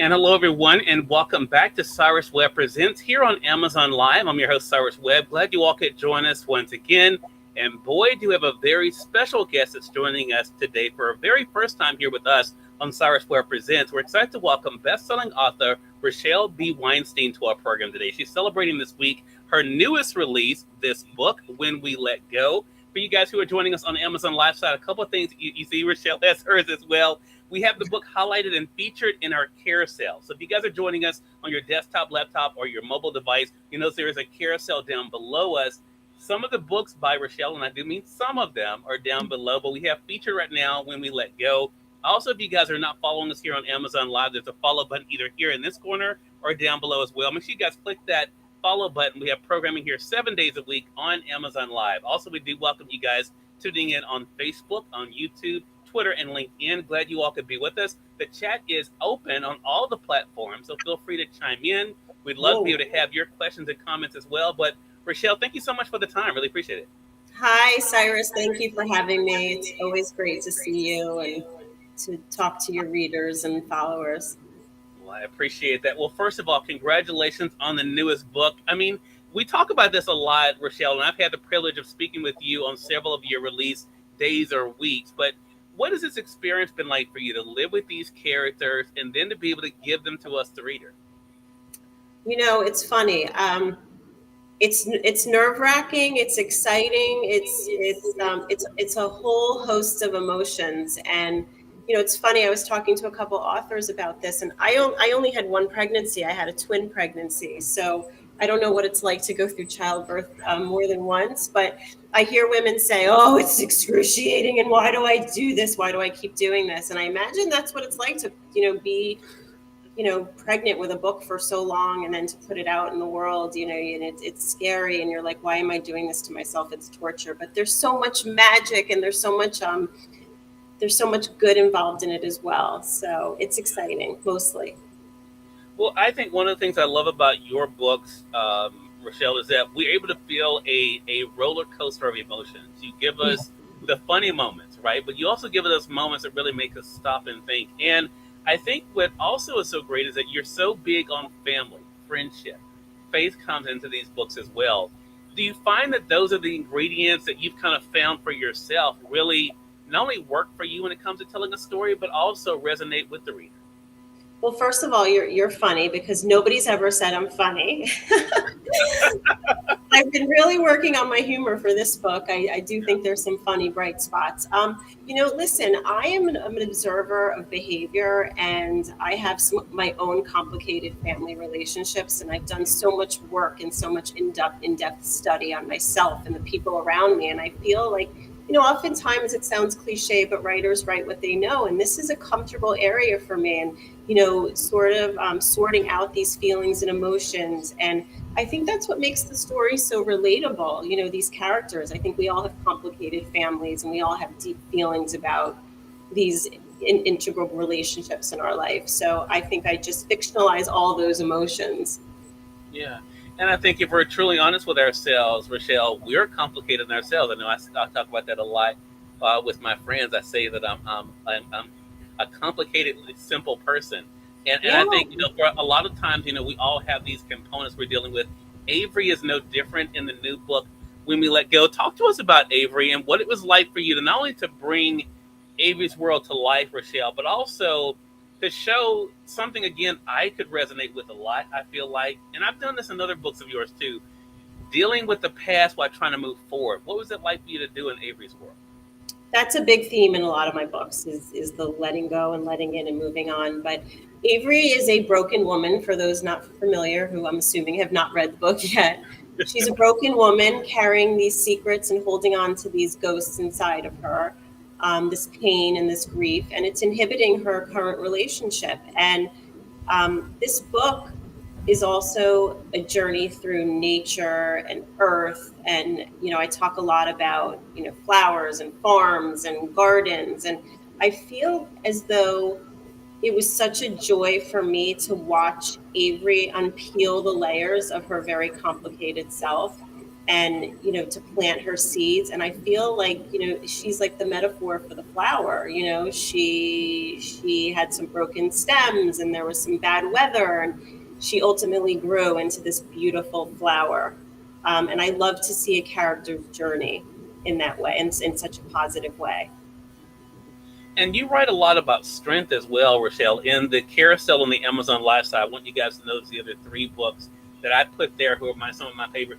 And hello, everyone, and welcome back to Cyrus Webb Presents here on Amazon Live. I'm your host, Cyrus Webb. Glad you all could join us once again. And boy, do we have a very special guest that's joining us today for a very first time here with us on Cyrus Webb Presents. We're excited to welcome best-selling author Rochelle B. Weinstein to our program today. She's celebrating this week her newest release, this book, When We Let Go. For you guys who are joining us on Amazon Live side, a couple of things you see Rochelle has hers as well. We have the book highlighted and featured in our carousel. So if you guys are joining us on your desktop, laptop, or your mobile device, you notice there is a carousel down below us. Some of the books by Rochelle, and I do mean some of them, are down below, but we have featured right now When We Let Go. Also, if you guys are not following us here on Amazon Live, there's a follow button either here in this corner or down below as well. Make sure you guys click that follow button. We have programming here 7 days a week on Amazon Live. Also, we do welcome you guys tuning in on Facebook, on YouTube, Twitter, and LinkedIn. Glad you all could be with us. The chat is open on all the platforms, so feel free to chime in. We'd love to be able to have your questions and comments as well. But Rochelle, thank you so much for the time. Really appreciate it. Hi, Cyrus. Thank you for having me. It's always great to see you and to talk to your readers and followers. Well, I appreciate that. Well, first of all, congratulations on the newest book. I mean, we talk about this a lot, Rochelle, and I've had the privilege of speaking with you on several of your release days or weeks. But what has this experience been like for you to live with these characters and then to be able to give them to us, the reader? You know, it's funny. It's nerve-wracking. It's exciting. It's a whole host of emotions. And you know, it's funny. I was talking to a couple authors about this, and I only had one pregnancy. I had a twin pregnancy, so I don't know what it's like to go through childbirth more than once. But I hear women say, "Oh, it's excruciating, and why do I do this? Why do I keep doing this?" And I imagine that's what it's like to, be pregnant with a book for so long and then to put it out in the world, and it's scary and you're like, why am I doing this to myself? It's torture. But there's so much magic and there's so much good involved in it as well. So it's exciting, mostly. Well, I think one of the things I love about your books, Rochelle, is that we're able to feel a roller coaster of emotions. You give us the funny moments, right? But you also give us moments that really make us stop and think. And I think what also is so great is that you're so big on family, friendship. Faith comes into these books as well. Do you find that those are the ingredients that you've kind of found for yourself really not only work for you when it comes to telling a story, but also resonate with the reader? Well, first of all, you're funny because nobody's ever said I'm funny. I've been really working on my humor for this book. I do think there's some funny bright spots. Listen, I am an observer of behavior, and I have my own complicated family relationships, and I've done so much work and so much in-depth study on myself and the people around me, and I feel like, oftentimes it sounds cliche, but writers write what they know, and this is a comfortable area for me, and sort of sorting out these feelings and emotions. And I think that's what makes the story so relatable. These characters, I think we all have complicated families and we all have deep feelings about these integral relationships in our life. So I think I just fictionalize all those emotions. Yeah. And I think if we're truly honest with ourselves, Rochelle, we're complicated in ourselves. I know I talk about that a lot with my friends. I say that I'm a complicated, simple person. And I think, for a lot of times, we all have these components we're dealing with. Avery is no different in the new book, When We Let Go. Talk to us about Avery and what it was like for you to not only to bring Avery's world to life, Rochelle, but also to show something, again, I could resonate with a lot, I feel like. And I've done this in other books of yours, too. Dealing with the past while trying to move forward. What was it like for you to do in Avery's world? That's a big theme in a lot of my books is the letting go and letting in and moving on. But Avery is a broken woman, for those not familiar, who I'm assuming have not read the book yet. She's a broken woman carrying these secrets and holding on to these ghosts inside of her, this pain and this grief, and it's inhibiting her current relationship. And this book is also a journey through nature and earth. And, I talk a lot about, flowers and farms and gardens. And I feel as though it was such a joy for me to watch Avery unpeel the layers of her very complicated self and, to plant her seeds. And I feel like, she's like the metaphor for the flower. She had some broken stems and there was some bad weather, and she ultimately grew into this beautiful flower. And I love to see a character's journey in that way, in such a positive way. And you write a lot about strength as well, Rochelle. In the carousel on the Amazon lifestyle, I want you guys to notice the other three books that I put there, who are some of my favorite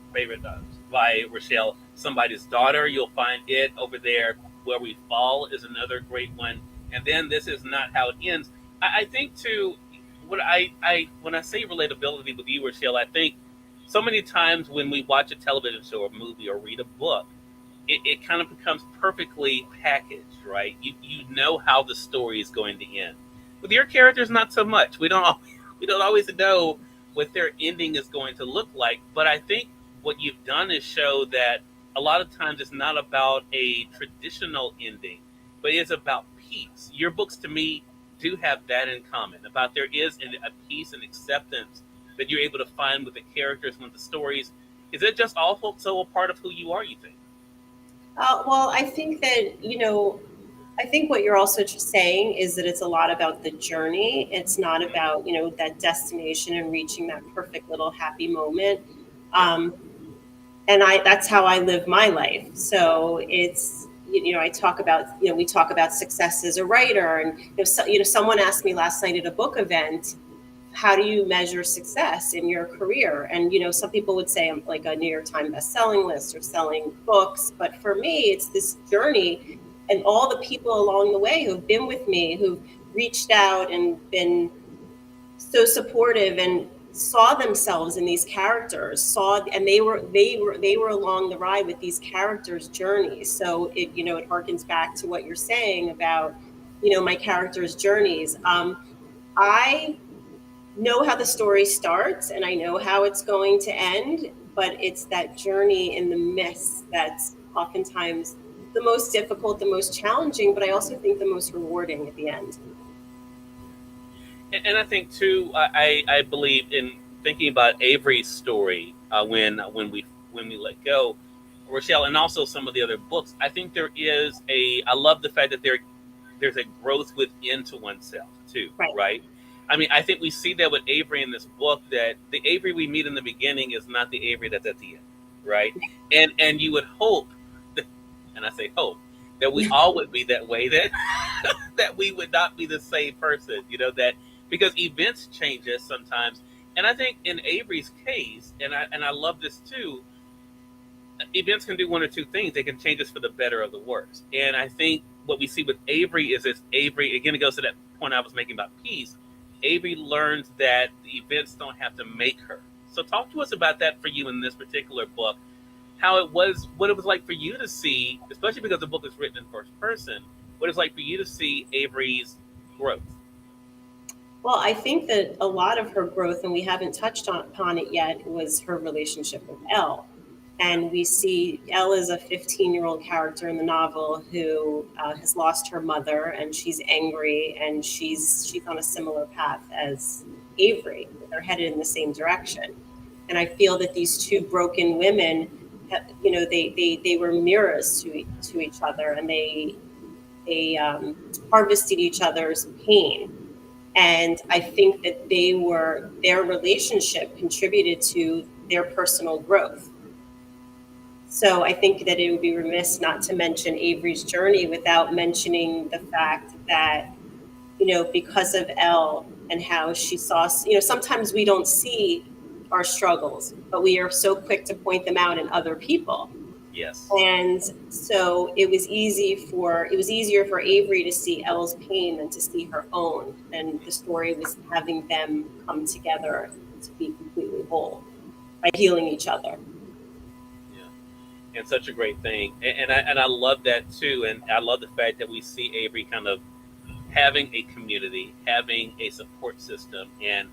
by Rochelle. Somebody's Daughter, you'll find it over there. Where We Fall is another great one, and then This Is Not How It Ends. I think too, when I say relatability with you, Rochelle, I think so many times when we watch a television show or movie or read a book, it kind of becomes perfectly packaged, right? You know how the story is going to end. With your characters, not so much. We don't always know what their ending is going to look like. But I think what you've done is show that a lot of times it's not about a traditional ending, but it's about peace. Your books, to me, do have that in common. About there is a peace and acceptance that you're able to find with the characters, with the stories. Is it just also a part of who you are, you think? Well, I think that, I think what you're also just saying is that it's a lot about the journey. It's not about, that destination and reaching that perfect little happy moment. Um, and that's how I live my life. So it's, I talk about, we talk about success as a writer. And, someone asked me last night at a book event, how do you measure success in your career? And, some people would say I'm like a New York Times best-selling list or selling books. But for me, it's this journey and all the people along the way who've been with me, who've reached out and been so supportive and saw themselves in these characters, and they were along the ride with these characters' journeys. So it harkens back to what you're saying about, my characters' journeys. I know how the story starts and I know how it's going to end, but it's that journey in the midst that's oftentimes the most difficult, the most challenging, but I also think the most rewarding at the end. And I think too, I believe in thinking about Averys' story when we let go, Rochelle, and also some of the other books. I think there is I love the fact that there's a growth within to oneself too, Right. right? I mean, I think we see that with Avery in this book, that the Avery we meet in the beginning is not the Avery that's at the end, right? And you would hope, that, and I say hope, that we all would be that way, that that we would not be the same person, that because events change us sometimes. And I think in Avery's case, and I love this too, events can do one or two things. They can change us for the better or the worse. And I think what we see with Avery is this Avery, again, it goes to that point I was making about peace. Avery learns that the events don't have to make her. So talk to us about that for you in this particular book, what it was like for you to see, especially because the book is written in first person, what it's like for you to see Avery's growth. Well, I think that a lot of her growth, and we haven't touched upon it yet, was her relationship with Elle. And we see Elle is a 15-year-old character in the novel who has lost her mother, and she's angry, and she's on a similar path as Avery. They're headed in the same direction. And I feel that these two broken women, they were mirrors to each other, and they harvested each other's pain. And I think that their relationship contributed to their personal growth. So I think that it would be remiss not to mention Avery's journey without mentioning the fact that, because of Elle and how she saw, sometimes we don't see our struggles, but we are so quick to point them out in other people. Yes. And so it was easier for Avery to see Elle's pain than to see her own. And the story was having them come together to be completely whole by healing each other. Yeah. And such a great thing. And I love that too. And I love the fact that we see Avery kind of having a community, having a support system. And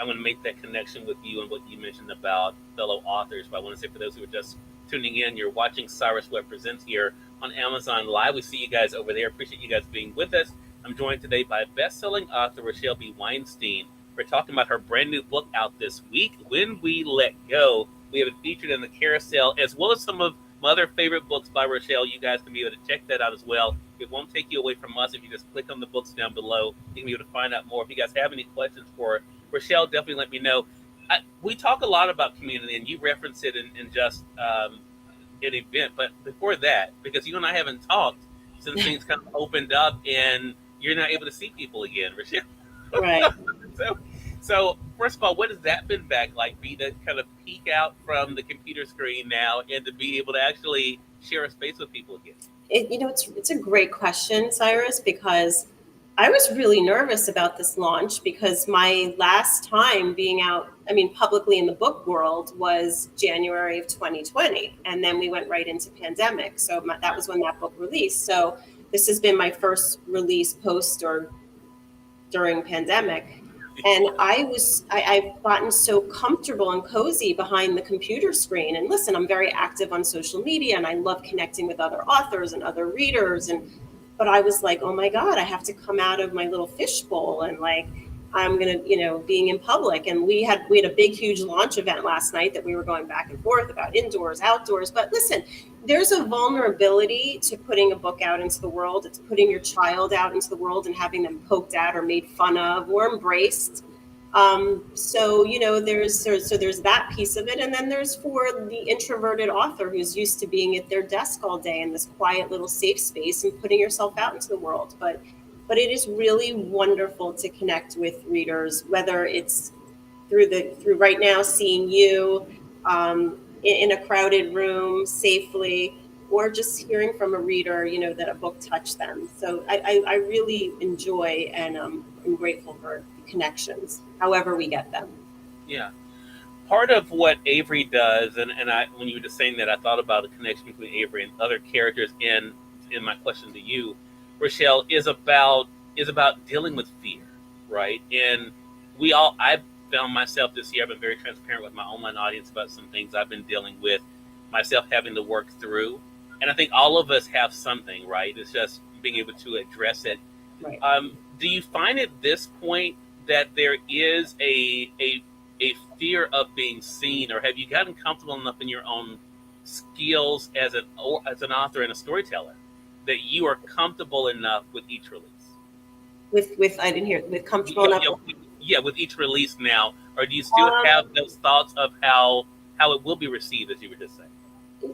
I want to make that connection with you and what you mentioned about fellow authors. But I want to say for those who are just tuning in, you're watching Cyrus Webb Presents here on Amazon Live. We see you guys over there. Appreciate you guys being with us. I'm joined today by best-selling author Rochelle B. Weinstein. We're talking about her brand new book out this week, When We Let Go. We have it featured in the carousel, as well as some of my other favorite books by Rochelle. You guys can be able to check that out as well. It won't take you away from us if you just click on the books down below. You can be able to find out more. If you guys have any questions for Rochelle, definitely let me know. We talk a lot about community, and you reference it in just an event. But before that, because you and I haven't talked since things kind of opened up, and you're not able to see people again, Rochelle. Right. so, so first of all, what has that been back like? Be to kind of peek out from the computer screen now, and to be able to actually share a space with people again. It's a great question, Cyrus, because I was really nervous about this launch because my last time being out, I mean, publicly in the book world was January of 2020. And then we went right into pandemic. So that was when that book released. So this has been my first release post or during pandemic. And I've gotten so comfortable and cozy behind the computer screen. And listen, I'm very active on social media and I love connecting with other authors and other readers. But I was like, oh my God, I have to come out of my little fishbowl and like, I'm going to, being in public. And we had a big, huge launch event last night that we were going back and forth about indoors, outdoors. But listen, there's a vulnerability to putting a book out into the world. It's putting your child out into the world and having them poked at or made fun of or embraced. There's that piece of it. And then there's for the introverted author who's used to being at their desk all day in this quiet little safe space and putting yourself out into the world. But it is really wonderful to connect with readers, whether it's through right now seeing you in a crowded room safely, or just hearing from a reader, that a book touched them. So I really enjoy and I'm grateful for connections, however we get them. Yeah. Part of what Avery does, and when you were just saying that, I thought about the connection between Avery and other characters in my question to you, Rochelle, is about dealing with fear, right? And I've found myself this year, I've been very transparent with my online audience about some things I've been dealing with, myself having to work through. And I think all of us have something, right? It's just being able to address it. Right. Do you find at this point that there is a fear of being seen, or have you gotten comfortable enough in your own skills as an author and a storyteller that you are comfortable enough with each release? With I didn't hear with comfortable enough. Yeah, with each release now, or do you still have those thoughts of how it will be received, as you were just saying?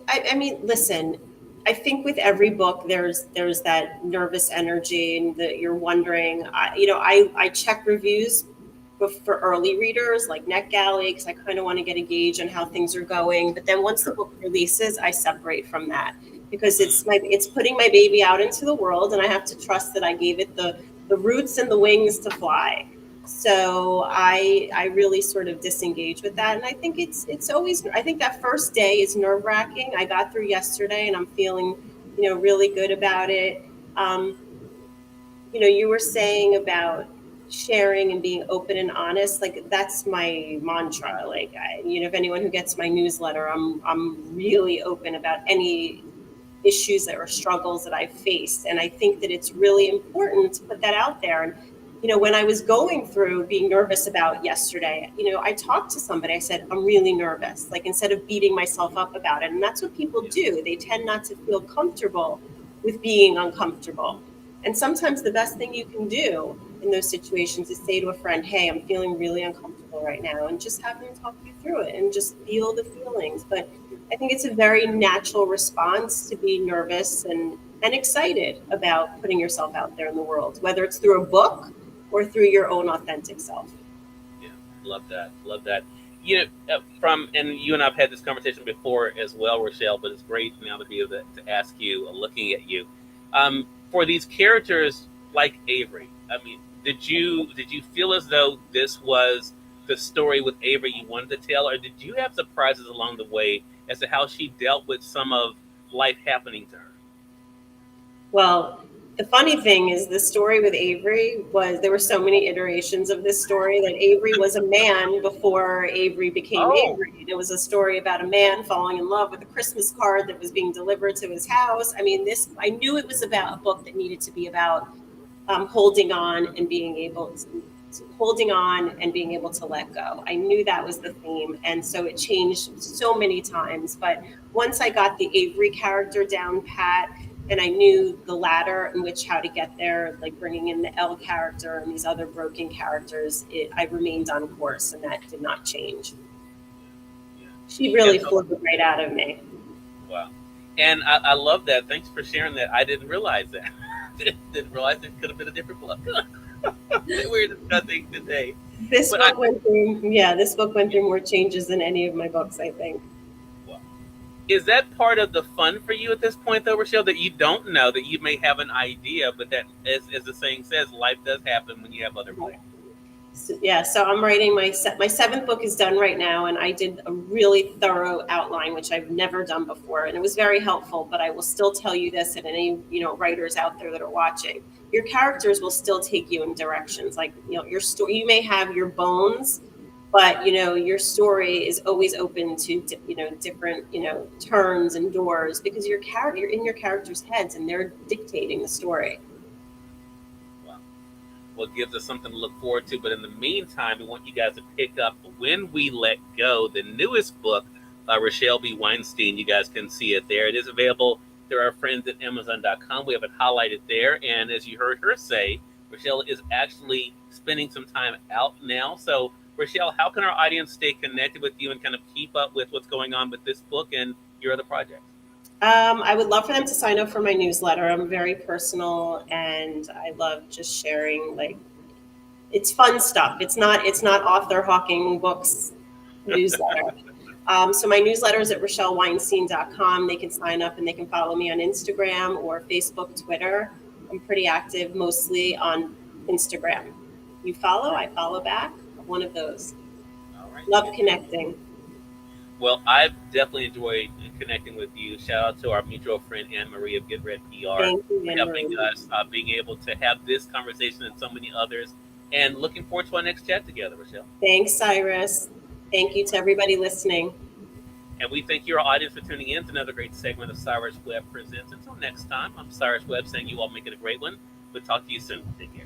I mean, listen, I think with every book there's that nervous energy and that you're wondering. I check reviews for early readers like NetGalley because I kind of want to get a gauge on how things are going. But then once the book releases, I separate from that because it's putting my baby out into the world, and I have to trust that I gave it the roots and the wings to fly. So I really sort of disengage with that. And I think it's always, I think that first day is nerve wracking. I got through yesterday and I'm feeling, really good about it. You were saying about sharing and being open and honest. Like that's my mantra. Like, if anyone who gets my newsletter, I'm really open about any issues or struggles that I've faced. And I think that it's really important to put that out there. And when I was going through being nervous about yesterday, I talked to somebody, I said, I'm really nervous, like instead of beating myself up about it. And that's what people do. They tend not to feel comfortable with being uncomfortable. And sometimes the best thing you can do in those situations is say to a friend, hey, I'm feeling really uncomfortable right now, and just have them talk you through it and just feel the feelings. But I think it's a very natural response to be nervous and excited about putting yourself out there in the world, whether it's through a book or through your own authentic self. Yeah, love that. And you and I've had this conversation before as well, Rochelle, but it's great now to be able to ask you, looking at you. For these characters like Avery, I mean, did you feel as though this was the story with Avery you wanted to tell, or did you have surprises along the way as to how she dealt with some of life happening to her? Well, the funny thing is the story with Avery there were so many iterations of this story that Avery was a man before Avery became Avery. And it was a story about a man falling in love with a Christmas card that was being delivered to his house. I mean, I knew it was about a book that needed to be about holding on and being able holding on and being able to let go. I knew that was the theme. And so it changed so many times. But once I got the Avery character down pat, and I knew the ladder in which how to get there, like bringing in the L character and these other broken characters, I remained on course, and that did not change. She really pulled it right out of me. Wow. And I love that. Thanks for sharing that. I didn't realize that. Didn't realize it could have been a different book that we're discussing today. This book went through more changes than any of my books, I think. Wow. Is that part of the fun for you at this point, though, Rochelle, that you don't know, that you may have an idea, but that, as the saying says, life does happen when you have other plans? So I'm writing my 7th book is done right now, and I did a really thorough outline, which I've never done before, and it was very helpful. But I will still tell you this, and any writers out there that are watching, your characters will still take you in directions. Like your story, you may have your bones, but your story is always open to different turns and doors, because you're in your characters' heads, and they're dictating the story. Well, it gives us something to look forward to. But in the meantime, we want you guys to pick up When We Let Go, the newest book by Rochelle B. Weinstein. You guys can see it there. It is available through our friends at Amazon.com. We have it highlighted there. And as you heard her say, Rochelle is actually spending some time out now. So, Rochelle, how can our audience stay connected with you and kind of keep up with what's going on with this book and your other projects? I would love for them to sign up for my newsletter. I'm very personal, and I love just sharing, it's fun stuff. It's not author hawking books newsletter. So my newsletter is at RochelleWeinstein.com. They can sign up, and they can follow me on Instagram or Facebook, Twitter. I'm pretty active, mostly on Instagram. You follow, I follow back. One of those. All right. Love connecting. Well, I've definitely enjoyed connecting with you. Shout out to our mutual friend Anne Marie of Get Red PR for helping us being able to have this conversation and so many others. And looking forward to our next chat together, Rochelle. Thanks, Cyrus. Thank you to everybody listening. And we thank your audience for tuning in to another great segment of Cyrus Webb Presents. Until next time, I'm Cyrus Webb saying you all make it a great one. We'll talk to you soon. Take care.